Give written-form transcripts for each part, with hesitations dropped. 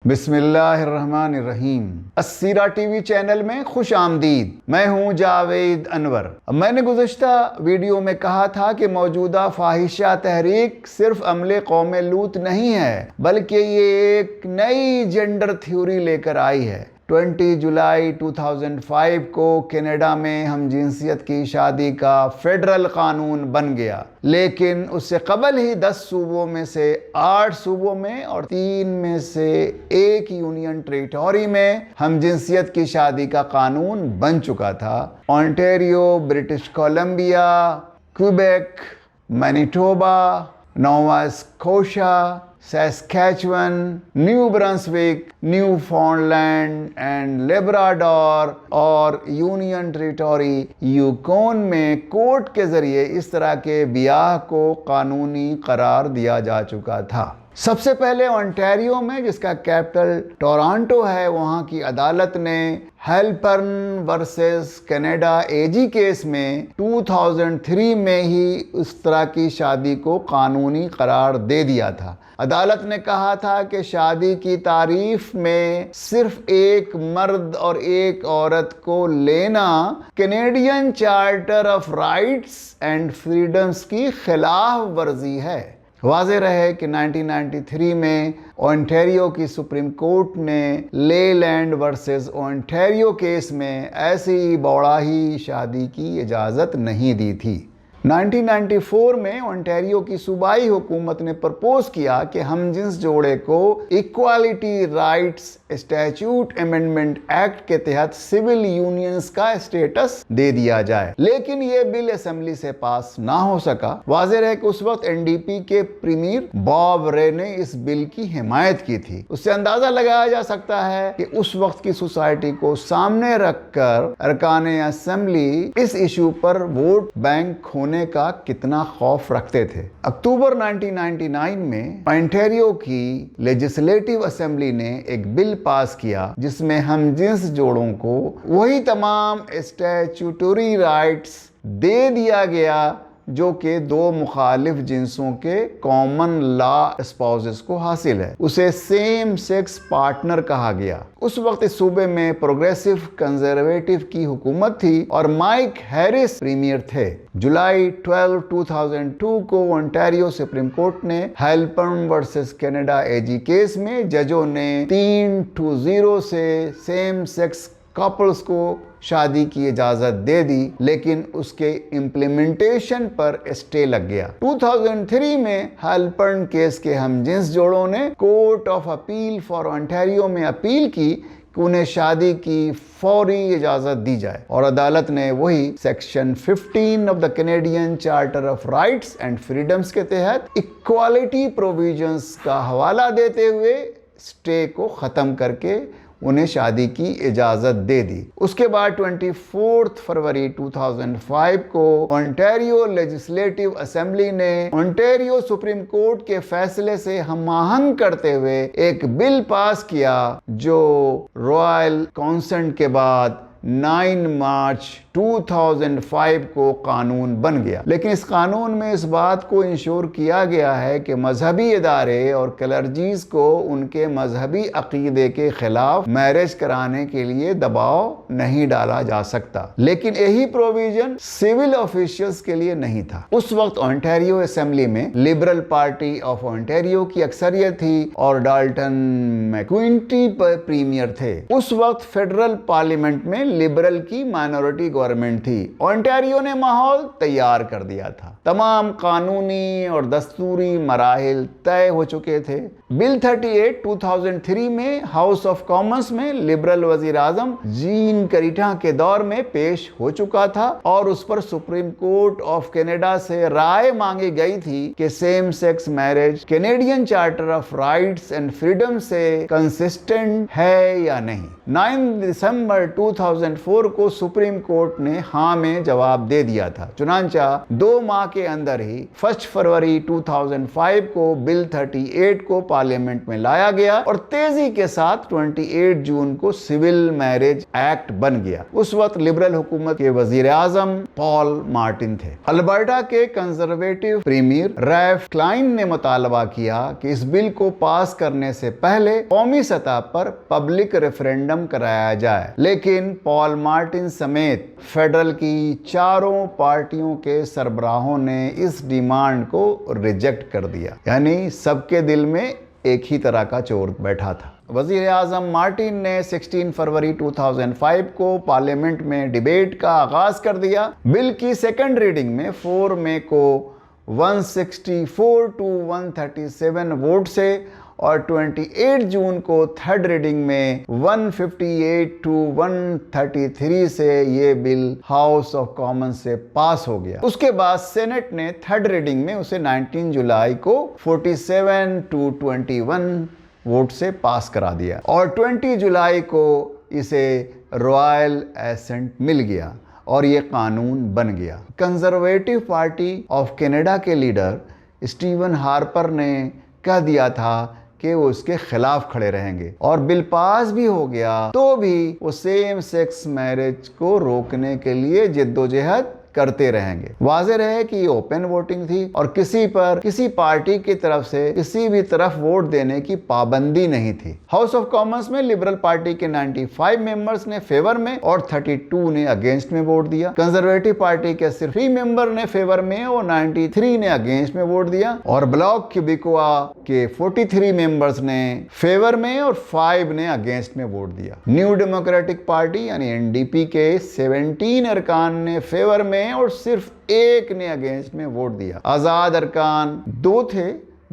बिस्मिल्लाहिर्रहमानिर्रहीम। अस्सीरा TV channel में खुश आमदीद। मैं हूँ जावेद अनवर। मैंने गुज़श्ता वीडियो में कहा था कि मौजूदा फाहिशा तहरीक सिर्फ अमले कौम लूत नहीं है, बल्कि ये एक नई जेंडर थ्योरी लेकर आई है। 20 जुलाई 2005 को कनाडा में हमजिनसियत की शादी का फेडरल कानून बन गया, लेकिन उससे कबल ही 10 सूबों में से 8 सूबों में और 3 में से 1 यूनियन टेरिटरी में हमजिनसियत की शादी का कानून बन चुका था। Ontario, British Columbia, Quebec, Manitoba, Nova Scotia, Saskatchewan, New Brunswick, Newfoundland and Labrador और यूनियन टेरिटरी यूकोन में कोर्ट के जरिए इस तरह के ब्याह को कानूनी करार दिया जा चुका था। सबसे पहले ओंटारियो में, जिसका कैपिटल टोरंटो है, वहाँ की अदालत ने हेल्पर्न वर्सेस कनाडा एजी केस में 2003 में ही उस तरह की शादी को कानूनी करार दे दिया था। अदालत ने कहा था कि शादी की तारीफ में सिर्फ एक मर्द और एक औरत को लेना Canadian charter of rights and freedoms की खिलाफ वर्जी है। वाज़ेह रहे कि 1993 में ओंटारियो की सुप्रीम कोर्ट ने लेलैंड वर्सेस ओंटारियो केस में ऐसी बौड़ाही शादी की इजाज़त नहीं दी थी। 1994 में ओंटारियो की सूबाई हुकूमत ने प्रपोज किया कि हमजिन्स जोड़े को equality rights statute amendment act के तहत सिविल यूनियंस का स्टेटस दे दिया जाए, लेकिन ये बिल असेंबली से पास ना हो सका। वाज़ेह है कि उस वक्त एनडीपी के प्रीमियर बॉब रे ने इस बिल की हिमायत की थी। उससे अंदाजा लगाया जा सकता है कि उस वक्त की सोसाइटी को सामने रखकर अरकान असेंबली इस इशू पर वोट बैंक खोने का कितना खौफ रखते थे। अक्टूबर 1999 में ओंटारियो की लेजिस्लेटिव असेंबली ने एक बिल पास किया जिसमें हमजिन्स जोड़ों को वही तमाम स्टैट्यूटरी राइट्स दे दिया गया जो कि दो मुखालिफ जिन्सों के कॉमन लॉ स्पाउसेस को हासिल है। उसे सेम सेक्स पार्टनर कहा गया। उस वक्त इस सूबे में प्रोग्रेसिव कंजर्वेटिव की हुकूमत थी और माइक हैरिस प्रीमियर थे। जुलाई 12, 2002 को ओंटारियो सुप्रीम कोर्ट ने हेल्पर्न वर्सेस कनाडा एजी केस में जजों ने 3-0 से सेम सेक्स कपल्स को शादी की इजाजत दे दी, लेकिन उसके इम्प्लीमेंटेशन पर स्टे लग गया। 2003 में हेल्पर्न केस के हमजिन्स जोड़ों ने court of appeal for Ontario में अपील की कि उन्हें शादी की फौरी इजाजत दी जाए, और अदालत ने वही section 15 of the Canadian charter of rights and freedoms के तहत इक्वालिटी प्रोविजंस का हवाला देते हुए स्टे को खत्म करके उन्हें शादी की इजाज़त दे दी। उसके बाद 24 फरवरी 2005 को ओंटारियो लेजिस्लेटिव असेंबली ने ओंटारियो सुप्रीम कोर्ट के फैसले से हमाहंग करते हुए एक बिल पास किया जो रॉयल कंसेंट के बाद 9 मार्च 2005 को कानून बन गया। लेकिन इस कानून में इस बात को इंश्योर किया गया है कि मजहबी इदारे और क्लर्जीज को उनके मजहबी अकीदे के खिलाफ मैरिज कराने के लिए दबाव नहीं डाला जा सकता। लेकिन यही प्रोविजन सिविल ऑफिशियल्स के लिए नहीं था। उस वक्त ओंटारियो असेंबली में लिबरल पार्टी ऑफ ओंटारियो की अक्सरियत थी और डाल्टन मैक्विंटी प्रीमियर थे। उस वक्त फेडरल पार्लियामेंट में लिबरल की माइनॉरिटी गवर्नमेंट थी। ओंटारियो ने माहौल तैयार कर दिया था। तमाम कानूनी और दस्तूरी मराहिल तय हो चुके थे। बिल 38 2003 में हाउस ऑफ कॉमन्स में लिबरल वजीर आजम जीन करीटा के दौर में पेश हो चुका था और उस पर सुप्रीम कोर्ट ऑफ कनाडा से राय मांगी गई थी कि same sex marriage Canadian charter of rights and freedom से कंसिस्टेंट है या नहीं। 9 दिसंबर 2000 2004 को सुप्रीम कोर्ट ने हाँ में जवाब दे दिया था। चुनांचा 2 माह के अंदर ही 1 फरवरी 2005 को बिल 38 को पार्लियामेंट में लाया गया और तेजी के साथ 28 जून को सिविल मैरिज एक्ट बन गया। उस वक्त लिबरल हुकूमत के वजीर आजम पॉल मार्टिन थे। अल्बर्टा के कंजर्वेटिव प्रीमियर रैल्फ क्लाइन ने मुतालबा किया कि इस बिल को पास करने से पहले कौमी सतह पर पब्लिक रेफरेंडम कराया जाए, लेकिन पॉल मार्टिन समेत फेडरल की चारों पार्टियों के सरबराहों ने इस डिमांड को रिजेक्ट कर दिया। यानी सबके दिल में एक ही तरह का चोर बैठा था। वज़ीर आज़म मार्टिन ने 16 फरवरी 2005 को पार्लियामेंट में डिबेट का आगाज कर दिया। बिल की सेकंड रीडिंग में 4 मई को 164 टू 137 वोट से और 28 जून को थर्ड रीडिंग में 158 टू 133 से ये बिल हाउस ऑफ कॉमन से पास हो गया। उसके बाद सेनेट ने थर्ड रीडिंग में उसे 19 जुलाई को 47 टू 21 वोट से पास करा दिया और 20 जुलाई को इसे रॉयल एसेंट मिल गया और ये कानून बन गया। कंजर्वेटिव पार्टी ऑफ कनाडा के लीडर स्टीवन हार्पर ने कह दिया था कि वो उसके खिलाफ खड़े रहेंगे और बिल पास भी हो गया तो भी वो सेम सेक्स मैरिज को रोकने के लिए जिद्दोजहद करते रहेंगे। वाज़ेह है कि ये ओपन वोटिंग थी और किसी पार्टी की तरफ से किसी भी तरफ वोट देने की पाबंदी नहीं थी। हाउस ऑफ कॉमन्स में लिबरल पार्टी के 95 मेंबर्स ने फेवर में और 32 ने अगेंस्ट में वोट दिया। कंजर्वेटिव पार्टी के सिर्फ 3 मेंबर ने फेवर में और 93 ने अगेंस्ट में वोट दिया और ब्लॉक क्यूबिकोआ के 43 मेंबर्स ने फेवर में और 5 ने अगेंस्ट में वोट दिया। न्यू डेमोक्रेटिक पार्टी यानी एनडीपी के 17 अरकान ने फेवर में और सिर्फ 1 ने अगेंस्ट में वोट दिया। आजाद अरकान 2 थे,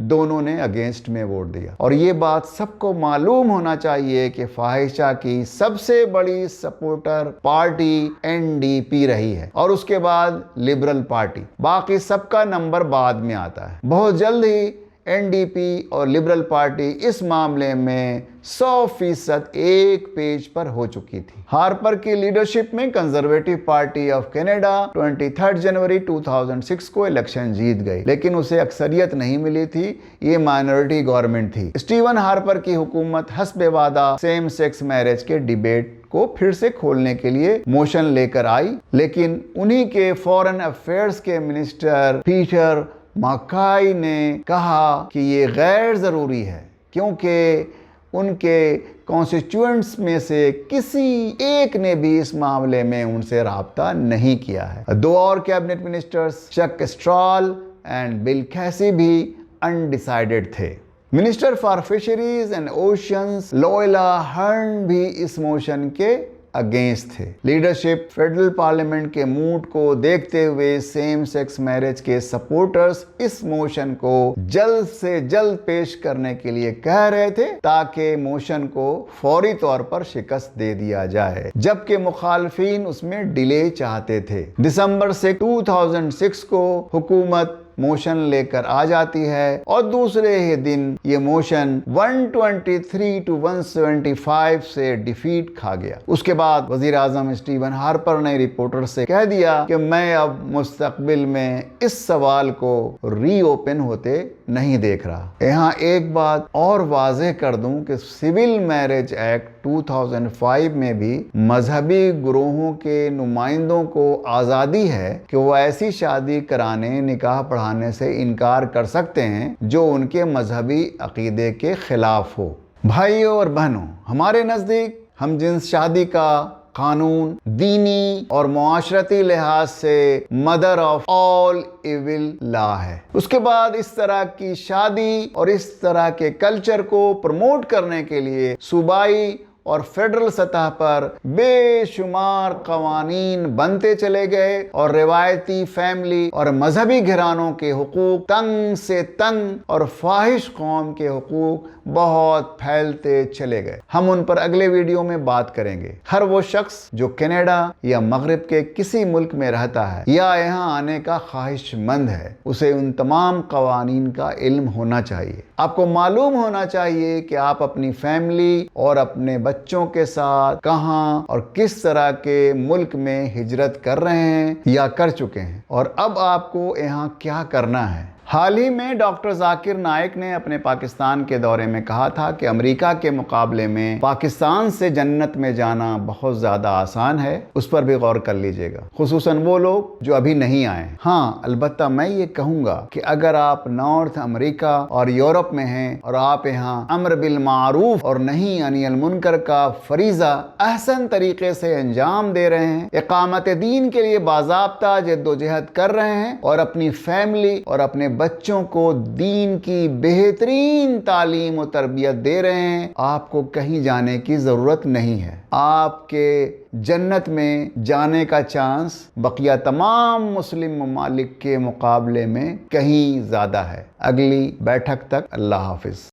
दोनों ने अगेंस्ट में वोट दिया। और ये बात सबको मालूम होना चाहिए कि फाहिशा की सबसे बड़ी सपोर्टर पार्टी एनडीपी रही है और उसके बाद लिबरल पार्टी, बाकी सबका नंबर बाद में आता है। बहुत जल्द ही एनडीपी और लिबरल पार्टी इस मामले में 100% एक पेज पर हो चुकी थी। हार्पर की लीडरशिप में कंजर्वेटिव पार्टी ऑफ कनाडा 23 जनवरी 2006 को इलेक्शन जीत गई, लेकिन उसे अक्सरियत नहीं मिली थी। ये माइनॉरिटी गवर्नमेंट थी। स्टीवन हार्पर की हुकूमत हस्बे वादा सेम सेक्स मैरिज के डिबेट को फिर से खोलने के लिए मोशन लेकर आई, लेकिन उन्हीं के फॉरेन अफेयर्स के मिनिस्टर पीटर मकाई ने कहा कि ये गैर ज़रूरी है क्योंकि उनके कॉन्स्टिट्यूएंट्स में से किसी एक ने भी इस मामले में उनसे राब्ता नहीं किया है। 2 और cabinet ministers Chuck Strahl and Bill Casey भी अनडिसाइडेड थे। Minister for fisheries and oceans Loyola Hearn भी इस मोशन के अगेंस्ट थे। लीडरशिप फेडरल पार्लियामेंट के मूड को देखते हुए सेम सेक्स मैरिज के सपोर्टर्स इस मोशन को जल्द से जल्द पेश करने के लिए कह रहे थे ताकि मोशन को फौरी तौर पर शिकस्त दे दिया जाए, जबकि मुखालफीन उसमें डिले चाहते थे। दिसंबर से 2006 को हुकूमत मोशन लेकर आ जाती है और दूसरे ही दिन ये मोशन 123 टू 175 से डिफीट खा गया। उसके बाद वजीर आजम स्टीवन हार्पर ने रिपोर्टर से कह दिया कि मैं अब मुस्तकबिल में इस सवाल को रीओपन होते नहीं देख रहा। यहाँ एक बात और वाज़ेह कर दूं कि सिविल मैरिज एक्ट 2005 में भी मजहबी गुरोहों के नुमाइंदों को आज़ादी है कि वो ऐसी शादी कराने, निकाह पढ़ाने से इनकार कर सकते हैं जो उनके मजहबी अकीदे के खिलाफ हो। भाइयों और बहनों, हमारे नज़दीक हम जिन्स शादी का कानून दीनी और मुआशरती लिहाज से mother of all evil law है। उसके बाद इस तरह की शादी और इस तरह के कल्चर को प्रमोट करने के लिए सूबाई और फेडरल सतह पर बेशुमार कवानीन बनते चले गए और रिवायती फैमिली और मजहबी घरानों के हुकूक तंग से तंग और फाहिश कौम के हुकूक बहुत फैलते चले गए। हम उन पर अगले वीडियो में बात करेंगे। हर वो शख्स जो कनाडा या मगरिब के किसी मुल्क में रहता है या यहाँ आने का ख्वाहिशमंद है, उसे उन तमाम कवानीन का इल्म होना चाहिए। आपको मालूम होना चाहिए कि आप अपनी फैमिली और अपने بچوں کے ساتھ کہاں اور کس طرح کے ملک میں ہجرت کر رہے ہیں یا کر چکے ہیں، اور اب آپ کو یہاں کیا کرنا ہے۔ حال ہی میں ڈاکٹر ذاکر نائک نے اپنے پاکستان کے دورے میں کہا تھا کہ امریکہ کے مقابلے میں پاکستان سے جنت میں جانا بہت زیادہ آسان ہے، اس پر بھی غور کر لیجئے گا، خصوصاً وہ لوگ جو ابھی نہیں آئے ہیں۔ ہاں، البتہ میں یہ کہوں گا کہ اگر آپ نارتھ امریکہ اور یورپ میں ہیں اور آپ یہاں امر بالمعروف اور نہی عن المنکر کا فریضہ احسن طریقے سے انجام دے رہے ہیں، اقامت دین کے لیے باضابطہ جد و جہد کر رہے ہیں اور اپنی فیملی اور اپنے بچوں کو دین کی بہترین تعلیم و تربیت دے رہے ہیں، آپ کو کہیں جانے کی ضرورت نہیں ہے۔ آپ کے جنت میں جانے کا چانس بقیہ تمام مسلم ممالک کے مقابلے میں کہیں زیادہ ہے۔ اگلی بیٹھک تک اللہ حافظ۔